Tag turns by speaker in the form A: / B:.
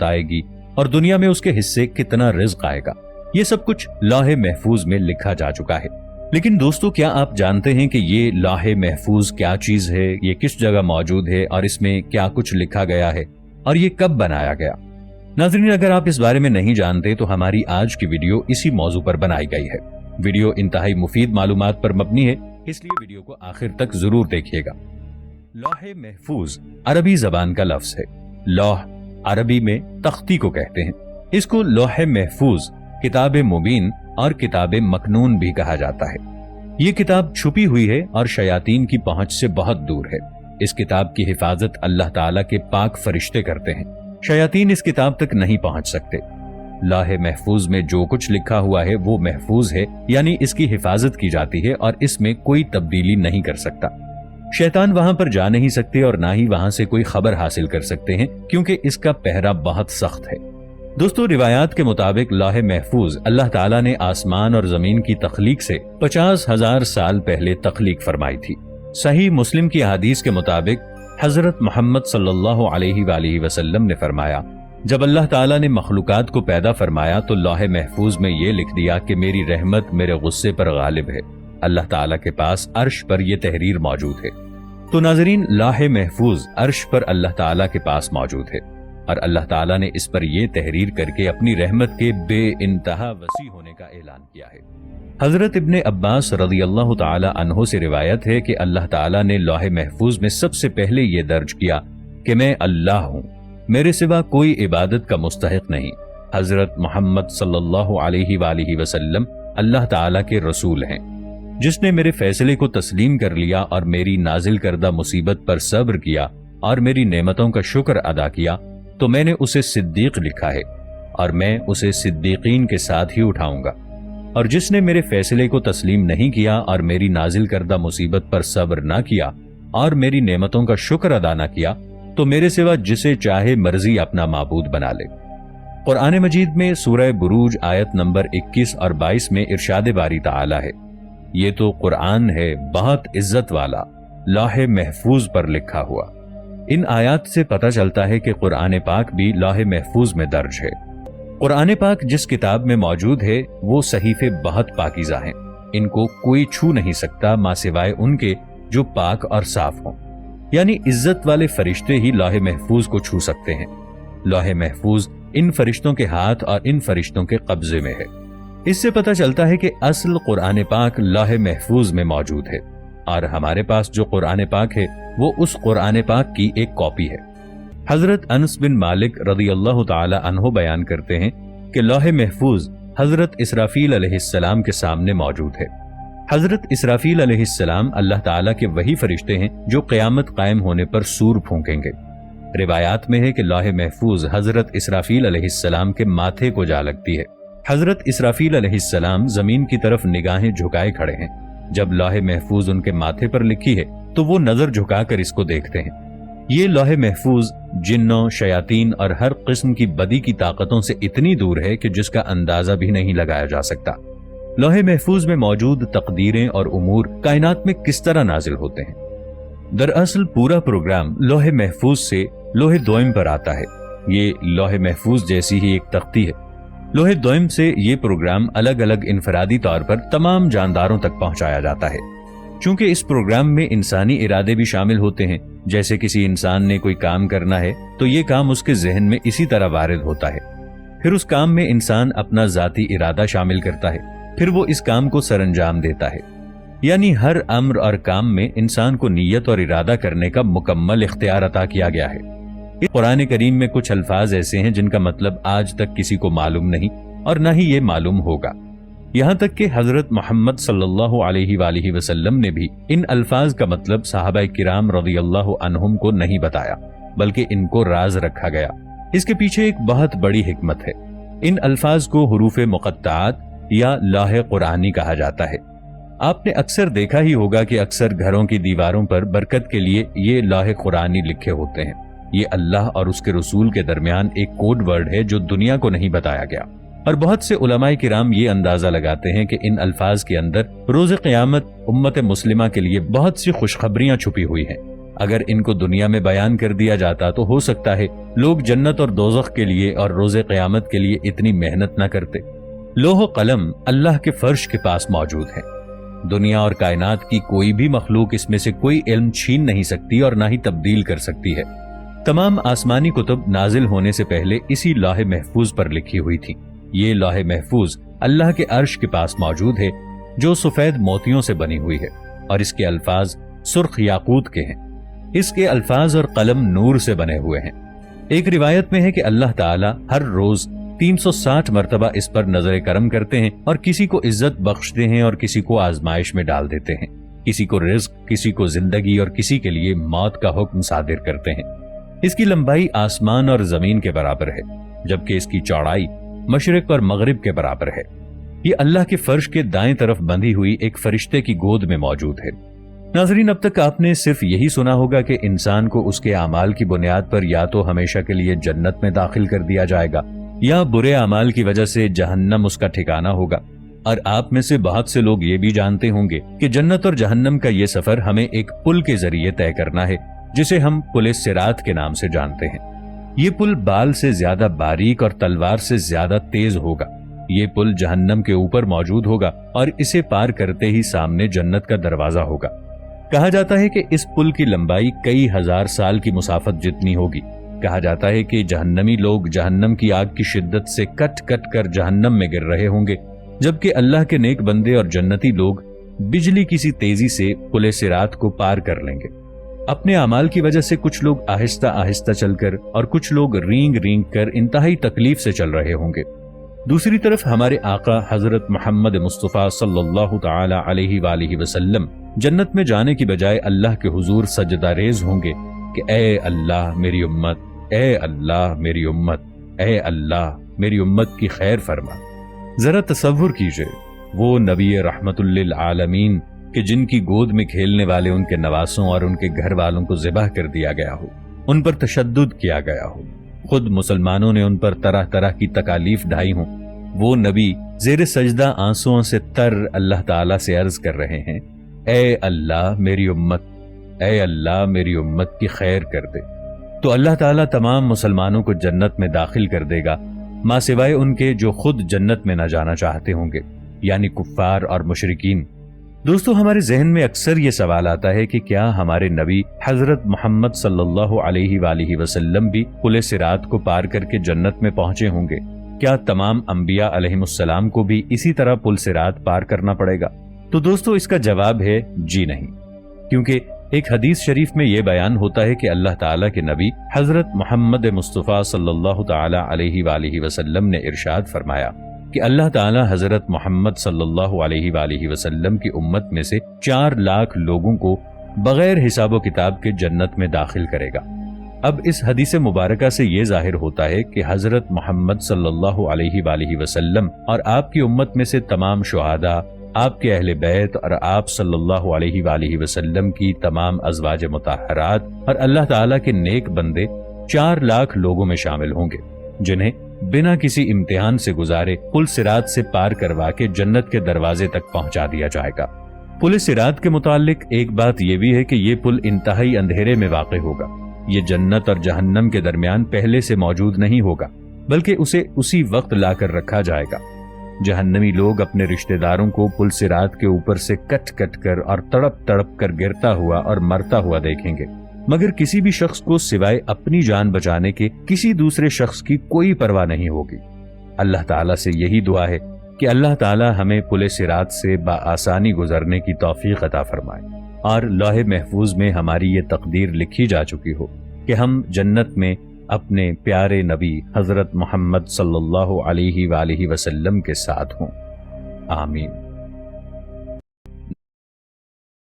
A: آئے گی اور دنیا میں اس کے حصے کتنا رزق آئے گا، یہ سب کچھ لوح محفوظ میں لکھا جا چکا ہے۔ لیکن دوستو، کیا آپ جانتے ہیں کہ یہ لوح محفوظ کیا چیز ہے، یہ کس جگہ موجود ہے اور اس میں کیا کچھ لکھا گیا ہے اور یہ کب بنایا گیا؟ ناظرین، اگر آپ اس بارے میں نہیں جانتے تو ہماری آج کی ویڈیو اسی موضوع پر بنائی گئی ہے۔ ویڈیو انتہائی مفید معلومات پر مبنی ہے، اس لیے ویڈیو کو آخر تک ضرور دیکھیے گا۔ لوح محفوظ عربی زبان کا لفظ ہے۔ لوح عربی میں تختی کو کہتے ہیں۔ اس کو لوح محفوظ، کتاب مبین اور کتاب مکنون بھی کہا جاتا ہے۔ یہ کتاب چھپی ہوئی ہے اور شیاطین کی پہنچ سے بہت دور ہے۔ اس کتاب کی حفاظت اللہ تعالیٰ کے پاک فرشتے کرتے ہیں۔ شیاطین اس کتاب تک نہیں پہنچ سکتے۔ لوح محفوظ میں جو کچھ لکھا ہوا ہے وہ محفوظ ہے، یعنی اس کی حفاظت کی جاتی ہے اور اس میں کوئی تبدیلی نہیں کر سکتا۔ شیطان وہاں پر جا نہیں سکتے اور نہ ہی وہاں سے کوئی خبر حاصل کر سکتے ہیں، کیونکہ اس کا پہرا بہت سخت ہے۔ دوستو، روایات کے مطابق لوح محفوظ اللہ تعالیٰ نے آسمان اور زمین کی تخلیق سے 50,000 سال پہلے تخلیق فرمائی تھی۔ صحیح مسلم کی احادیث کے مطابق حضرت محمد صلی اللہ علیہ وآلہ وسلم نے فرمایا، جب اللہ تعالیٰ نے مخلوقات کو پیدا فرمایا تو لوح محفوظ میں یہ لکھ دیا کہ میری رحمت میرے غصے پر غالب ہے۔ اللہ تعالیٰ کے پاس عرش پر یہ تحریر موجود ہے۔ تو ناظرین، لوح محفوظ عرش پر اللہ تعالیٰ کے پاس موجود ہے اور اللہ تعالیٰ نے اس پر یہ تحریر کر کے اپنی رحمت کے بے انتہا وسیع ہونے کا اعلان کیا ہے۔ حضرت ابن عباس رضی اللہ تعالی عنہ سے روایت ہے کہ اللہ تعالیٰ نے لوح محفوظ میں سب سے پہلے یہ درج کیا کہ میں اللہ ہوں، میرے سوا کوئی عبادت کا مستحق نہیں۔ حضرت محمد صلی اللہ علیہ وآلہ وسلم اللہ تعالیٰ کے رسول ہیں۔ جس نے میرے فیصلے کو تسلیم کر لیا اور میری نازل کردہ مصیبت پر صبر کیا اور میری نعمتوں کا شکر ادا کیا تو میں نے اسے صدیق لکھا ہے اور میں اسے صدیقین کے ساتھ ہی اٹھاؤں گا، اور جس نے میرے فیصلے کو تسلیم نہیں کیا اور میری نازل کردہ مصیبت پر صبر نہ کیا اور میری نعمتوں کا شکر ادا نہ کیا تو میرے سوا جسے چاہے مرضی اپنا معبود بنا لے۔ قرآن مجید میں سورہ بروج آیت نمبر 21 اور 22 میں ارشاد باری تعالی ہے، یہ تو قرآن ہے بہت عزت والا، لوح محفوظ پر لکھا ہوا۔ ان آیات سے پتہ چلتا ہے کہ قرآن پاک بھی لوح محفوظ میں درج ہے۔ قرآن پاک جس کتاب میں موجود ہے وہ صحیفے بہت پاکیزہ ہیں، ان کو کوئی چھو نہیں سکتا ماں سوائے ان کے جو پاک اور صاف ہوں، یعنی عزت والے فرشتے ہی لوح محفوظ کو چھو سکتے ہیں۔ لوح محفوظ ان فرشتوں کے ہاتھ اور ان فرشتوں کے قبضے میں ہے۔ اس سے پتہ چلتا ہے کہ اصل قرآن پاک لوح محفوظ میں موجود ہے اور ہمارے پاس جو قرآن پاک ہے وہ اس قرآن پاک کی ایک کاپی ہے۔ حضرت انس بن مالک رضی اللہ تعالی عنہ بیان کرتے ہیں کہ لوح محفوظ حضرت اسرافیل علیہ السلام کے سامنے موجود ہے۔ حضرت اسرافیل علیہ السلام اللہ تعالیٰ کے وہی فرشتے ہیں جو قیامت قائم ہونے پر سور پھونکیں گے۔ روایات میں ہے کہ لوح محفوظ حضرت اسرافیل علیہ السلام کے ماتھے کو جا لگتی ہے۔ حضرت اسرافیل علیہ السلام زمین کی طرف نگاہیں جھکائے کھڑے ہیں۔ جب لوح محفوظ ان کے ماتھے پر لکھی ہے تو وہ نظر جھکا کر اس کو دیکھتے ہیں۔ یہ لوح محفوظ جنوں، شیاطین اور ہر قسم کی بدی کی طاقتوں سے اتنی دور ہے کہ جس کا اندازہ بھی نہیں لگایا جا سکتا۔ لوح محفوظ میں موجود تقدیریں اور امور کائنات میں کس طرح نازل ہوتے ہیں؟ دراصل پورا پروگرام لوح محفوظ سے لوح دوئم پر آتا ہے۔ یہ لوح محفوظ جیسی ہی ایک تختی ہے۔ لوح دوئم سے یہ پروگرام الگ الگ انفرادی طور پر تمام جانداروں تک پہنچایا جاتا ہے۔ چونکہ اس پروگرام میں انسانی ارادے بھی شامل ہوتے ہیں، جیسے کسی انسان نے کوئی کام کرنا ہے تو یہ کام اس کے ذہن میں اسی طرح وارد ہوتا ہے، پھر اس کام میں انسان اپنا ذاتی ارادہ شامل کرتا ہے، پھر وہ اس کام کو سر انجام دیتا ہے۔ یعنی ہر امر اور کام میں انسان کو نیت اور ارادہ کرنے کا مکمل اختیار عطا کیا گیا ہے۔ قرآن کریم میں کچھ الفاظ ایسے ہیں جن کا مطلب آج تک کسی کو معلوم نہیں اور نہ ہی یہ معلوم ہوگا، یہاں تک کہ حضرت محمد صلی اللہ علیہ وآلہ وسلم نے بھی ان الفاظ کا مطلب صحابہ کرام رضی اللہ عنہم کو نہیں بتایا، بلکہ ان کو راز رکھا گیا۔ اس کے پیچھے ایک بہت بڑی حکمت ہے۔ ان الفاظ کو حروف مقطعات یا لوح قرآنی کہا جاتا ہے۔ آپ نے اکثر دیکھا ہی ہوگا کہ اکثر گھروں کی دیواروں پر برکت کے لیے یہ لوح قرآنی لکھے ہوتے ہیں۔ یہ اللہ اور اس کے رسول کے درمیان ایک کوڈ ورڈ ہے جو دنیا کو نہیں بتایا گیا، اور بہت سے علماء کرام یہ اندازہ لگاتے ہیں کہ ان الفاظ کے اندر روز قیامت امت مسلمہ کے لیے بہت سی خوشخبریاں چھپی ہوئی ہیں۔ اگر ان کو دنیا میں بیان کر دیا جاتا تو ہو سکتا ہے لوگ جنت اور دوزخ کے لیے اور روز قیامت کے لیے اتنی محنت نہ کرتے۔ لوح و قلم اللہ کے فرش کے پاس موجود ہے۔ دنیا اور کائنات کی کوئی بھی مخلوق اس میں سے کوئی علم چھین نہیں سکتی اور نہ ہی تبدیل کر سکتی ہے۔ تمام آسمانی کتب نازل ہونے سے پہلے اسی لوح محفوظ پر لکھی ہوئی تھی۔ یہ لوح محفوظ اللہ کے عرش کے پاس موجود ہے جو سفید موتیوں سے بنی ہوئی ہے، اور اس کے الفاظ سرخ یاقوت کے ہیں۔ اس کے الفاظ اور قلم نور سے بنے ہوئے ہیں۔ ایک روایت میں ہے کہ اللہ تعالی ہر روز 360 مرتبہ اس پر نظر کرم کرتے ہیں اور کسی کو عزت بخشتے ہیں اور کسی کو آزمائش میں ڈال دیتے ہیں، کسی کو رزق، کسی کو زندگی اور کسی کے لیے موت کا حکم صادر کرتے ہیں۔ اس کی لمبائی آسمان اور زمین کے برابر ہے، جبکہ اس کی چوڑائی مشرق اور مغرب کے برابر ہے۔ یہ اللہ کے فرش کے دائیں طرف بندھی ہوئی ایک فرشتے کی گود میں موجود ہے۔ ناظرین، اب تک آپ نے صرف یہی سنا ہوگا کہ انسان کو اس کے اعمال کی بنیاد پر یا تو ہمیشہ کے لیے جنت میں داخل کر دیا جائے گا یا برے اعمال کی وجہ سے جہنم اس کا ٹھکانہ ہوگا، اور آپ میں سے بہت سے لوگ یہ بھی جانتے ہوں گے کہ جنت اور جہنم کا یہ سفر ہمیں ایک پل کے ذریعے طے کرنا ہے جسے ہم پل صراط کے نام سے جانتے ہیں۔ یہ پل بال سے زیادہ باریک اور تلوار سے زیادہ تیز ہوگا۔ یہ پل جہنم کے اوپر موجود ہوگا اور اسے پار کرتے ہی سامنے جنت کا دروازہ ہوگا۔ کہا جاتا ہے کہ اس پل کی لمبائی کئی ہزار سال کی مسافت جتنی ہوگی۔ کہا جاتا ہے کہ جہنمی لوگ جہنم کی آگ کی شدت سے کٹ کٹ کر جہنم میں گر رہے ہوں گے، جبکہ اللہ کے نیک بندے اور جنتی لوگ بجلی کی سی تیزی سے پل صراط کو پار کر لیں گے۔ اپنے اعمال کی وجہ سے کچھ لوگ آہستہ آہستہ چل کر اور کچھ لوگ رینگ رینگ کر انتہائی تکلیف سے چل رہے ہوں گے۔ دوسری طرف ہمارے آقا حضرت محمد مصطفیٰ صلی اللہ تعالی علیہ وآلہ وسلم جنت میں جانے کی بجائے اللہ کے حضور سجدہ ریز ہوں گے کہ اے اللہ میری امت، اے اللہ میری امت، اے اللہ میری امت کی خیر فرما۔ ذرا تصور کیجئے وہ نبی رحمت للعالمین کہ جن کی گود میں کھیلنے والے ان کے نواسوں اور ان کے گھر والوں کو ذبح کر دیا گیا ہو، ان پر تشدد کیا گیا ہو، خود مسلمانوں نے ان پر طرح طرح کی تکالیف ڈھائی ہوں، وہ نبی زیر سجدہ آنسوؤں سے تر اللہ تعالیٰ سے عرض کر رہے ہیں اے اللہ میری امت، اے اللہ میری امت کی خیر کر دے۔ تو اللہ تعالیٰ تمام مسلمانوں کو جنت میں داخل کر دے گا، ماں سوائے ان کے جو خود جنت میں نہ جانا چاہتے ہوں گے، یعنی کفار اور مشرکین۔ دوستو، ہمارے ذہن میں اکثر یہ سوال آتا ہے کہ کیا ہمارے نبی حضرت محمد صلی اللہ علیہ وآلہ وسلم بھی پل صراط کو پار کر کے جنت میں پہنچے ہوں گے؟ کیا تمام انبیاء علیہم السلام کو بھی اسی طرح پل صراط پار کرنا پڑے گا؟ تو دوستو، اس کا جواب ہے جی نہیں، کیونکہ ایک حدیث شریف میں یہ بیان ہوتا ہے کہ اللہ تعالیٰ کے نبی حضرت محمد مصطفیٰ صلی اللہ تعالی علیہ وآلہ وسلم نے ارشاد فرمایا کہ اللہ تعالیٰ حضرت محمد صلی اللہ علیہ وآلہ وسلم کی امت میں سے 4 لاکھ لوگوں کو بغیر حساب و کتاب کے جنت میں داخل کرے گا۔ اب اس حدیث مبارکہ سے یہ ظاہر ہوتا ہے کہ حضرت محمد صلی اللہ علیہ وآلہ وسلم اور آپ کی امت میں سے تمام شہداء، آپ کے اہل بیت اور آپ صلی اللہ علیہ وآلہ وسلم کی تمام ازواج مطہرات اور اللہ تعالیٰ کے نیک بندے 4 لاکھ لوگوں میں شامل ہوں گے، جنہیں بنا کسی امتحان سے گزارے پل صراط سے پار کروا کے جنت کے دروازے تک پہنچا دیا جائے گا۔ پل صراط کے متعلق ایک بات یہ بھی ہے کہ یہ پل انتہائی اندھیرے میں واقع ہوگا۔ یہ جنت اور جہنم کے درمیان پہلے سے موجود نہیں ہوگا، بلکہ اسے اسی وقت لا کر رکھا جائے گا۔ جہنمی لوگ اپنے رشتہ داروں کو پل صراط کے اوپر سے کٹ کٹ کر اور تڑپ تڑپ کر گرتا ہوا اور مرتا ہوا دیکھیں گے، مگر کسی بھی شخص کو سوائے اپنی جان بچانے کے کسی دوسرے شخص کی کوئی پرواہ نہیں ہوگی۔ اللہ تعالیٰ سے یہی دعا ہے کہ اللہ تعالیٰ ہمیں پل صراط سے بآسانی گزرنے کی توفیق عطا فرمائے، اور لوح محفوظ میں ہماری یہ تقدیر لکھی جا چکی ہو کہ ہم جنت میں اپنے پیارے نبی حضرت محمد صلی اللہ علیہ وآلہ وسلم کے ساتھ ہوں۔ آمین۔